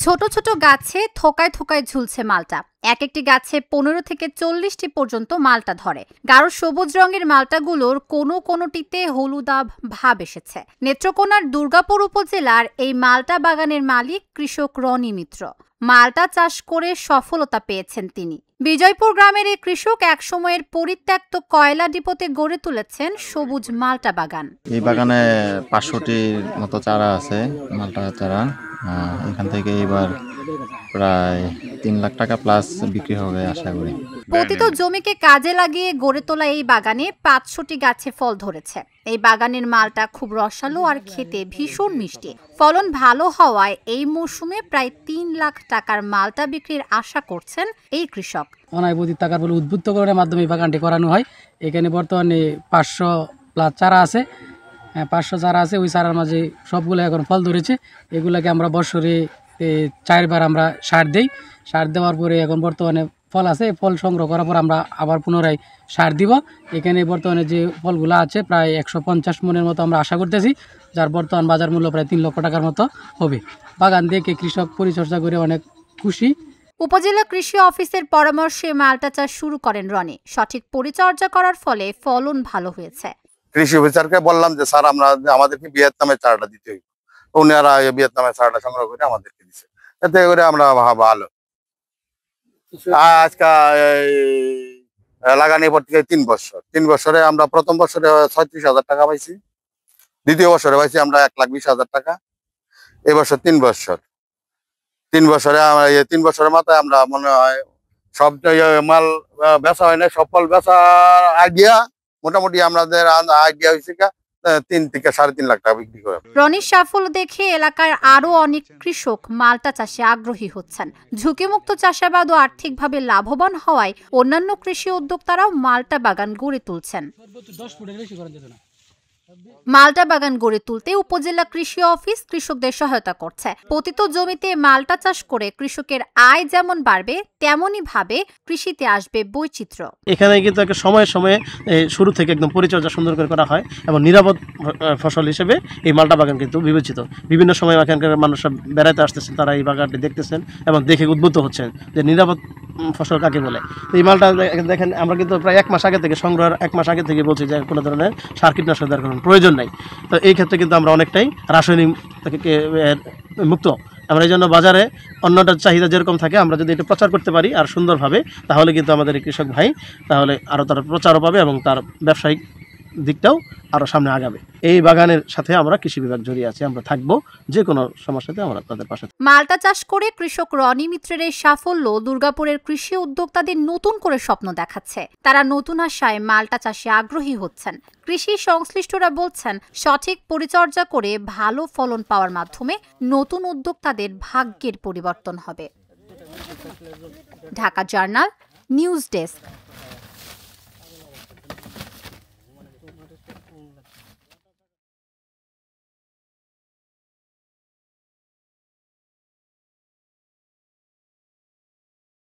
ছোট ছোট গাছে থোকায় থোকায় ঝুলছে মালটা। এক একটি গাছে 15 থেকে 40টি পর্যন্ত মালটা ধরে। গাঢ় সবুজ রঙের মালটাগুলোর কোনোটিতে হলুদাভ ভাব এসেছে। নেত্রকোনার দুর্গাপুর উপজেলার এই মালটা বাগানের মালিক কৃষক রনি মিত্র। মালটা চাষ করে সফলতা পেয়েছেন তিনি। বিজয়পুর গ্রামের এই কৃষক একসময়ের পরিত্যক্ত কয়লা ডিপোতে গড়ে তুলেছেন সবুজ মালটা বাগান। এই বাগানে 500টির মতো চারা আছে, মালটা চারা। এখান থেকে এবার প্রায় 3 লাখ টাকা প্লাস বিক্রি হবে আশা করি। পতিত জমিকে কাজে লাগিয়ে গড়ে তোলা এই বাগানে 500টি গাছে ফল ধরেছে। এই বাগানের মালটা খুব রসালো আর খেতে ভীষণ মিষ্টি। ফলন ভালো হওয়ায় এই মৌসুমে প্রায় 3 লাখ টাকার মালটা বিক্রির আশা করছেন এই কৃষক। অনাবধি টাকার বলে উদ্বুদ্ধকরণের মাধ্যমে এই বাগানটি করানো হয়। এখানে বর্তমানে 500 প্লাস চারা আছে। 500 চারা আছে, ওই চারার মাঝে সবগুলো এখন ফল ধরেছে। এগুলোকে আমরা বছরে 4 বার আমরা সার দিই। সার দেওয়ার পরে এখন বর্তমানে ফল আছে। ফল সংগ্রহ করার পর আমরা আবার পুনরায় সার দিব। এখানে বর্তমানে যে ফলগুলো আছে প্রায় 150 মনের মতো আমরা আশা করতেছি, যার বর্তমান বাজার মূল্য প্রায় 3 লক্ষ টাকার মতো হবে। বাগান দেখে কৃষক পরিচর্যা করে অনেক খুশি। উপজেলা কৃষি অফিসের পরামর্শে মালটা চাষ শুরু করেন রনি। সঠিক পরিচর্যা করার ফলে ফলন ভালো হয়েছে। কৃষি অফিসারকে বললাম যে স্যার আমাদেরকে ভিয়েতনামের চারাটা দিতে হইব। উনারা ভিয়েতনামের চারাটা সংগ্রহ করে আমাদেরকে দিচ্ছে, এতে করে আমরা ভালো। আজকে লাগানোর পর থেকে 3 বছরে আমরা প্রথম বছরে 36,000 টাকা পাইছি, দ্বিতীয় বছরে পাইছি আমরা 1,20,000 টাকা। এবছর 3 বছরে 3 বছরের মাথায় আমরা মনে হয় সব মাল বেচা হয় না, সব ফল বেচার আইডিয়া মোটামুটি আমাদের আইডিয়া হয়েছে 3 থেকে 3.5 লাখ টাকা বিক্রি করে। রনির সাফল্য দেখে এলাকার আরো অনেক কৃষক মালটা চাষে আগ্রহী হচ্ছেন। ঝুঁকিমুক্ত চাষাবাদ ও আর্থিকভাবে লাভবান হওয়ায় অন্যান্য কৃষি উদ্যোক্তারাও মালটা বাগান গড়ে তুলছেন। মালটা বাগান গড়ে তুলতে উপজেলা কৃষি অফিস কৃষকদের সহায়তা করছে। পতিত জমিতে মালটা চাষ করে কৃষকের আয় যেমন বাড়বে, তেমনি ভাবে কৃষিতে আসবে বৈচিত্র্য। এখানে কিন্তু একটা সময়ে শুরু থেকে একদম পরিচর্যা সুন্দর করে করা হয় এবং নিরাপদ ফসল হিসেবে এই মালটা বাগান কিন্তু বিবেচিত। বিভিন্ন সময় এখানকার মানুষরা বেড়াতে আসতেছেন, তারা এই বাগানটি দেখতেছেন এবং দেখে উদ্বুদ্ধ হচ্ছেন যে নিরাপদ ফসল কাকে বলে। এই মালটা দেখেন, আমরা কিন্তু প্রায় 1 মাস আগে থেকে সংগ্রহের 1 মাস আগে থেকে বলছি যে কোনো ধরনের সার কীটনাশক দেওয়ার কোনো প্রয়োজন নাই। তো এই ক্ষেত্রে কিন্তু আমরা অনেকটাই রাসায়নিক থেকে মুক্ত। আমরা এই জন্য বাজারে অন্যটার চাহিদা যেরকম থাকে, আমরা যদি এটা প্রচার করতে পারি আর সুন্দরভাবে, তাহলে কিন্তু আমাদের এই কৃষক ভাই তাহলে আরও তার প্রচারও পাবে এবং তার ব্যবসায়িক দিকটাও আরও সামনে আগাবে। এই বাগানের সাথে আমরা কৃষি বিভাগ জড়িয়ে আছি, আমরা থাকবো, যে কোনো সমস্যাতে আমরা তাদের পাশে। মালটা চাষ করে কৃষক রনি মিত্রের এই সাফল্য দুর্গাপুরের কৃষি উদ্যোক্তাদের নতুন করে স্বপ্ন দেখাচ্ছে। তারা নতুন আশায় মালটা চাষে আগ্রহী হচ্ছেন। কৃষি সংশ্লিষ্টরা বলছেন, সঠিক পরিচর্যা করে ভালো ফলন পাওয়ার মাধ্যমে নতুন উদ্যোক্তাদের ভাগ্যের পরিবর্তন হবে। Dhaka journal, news desk.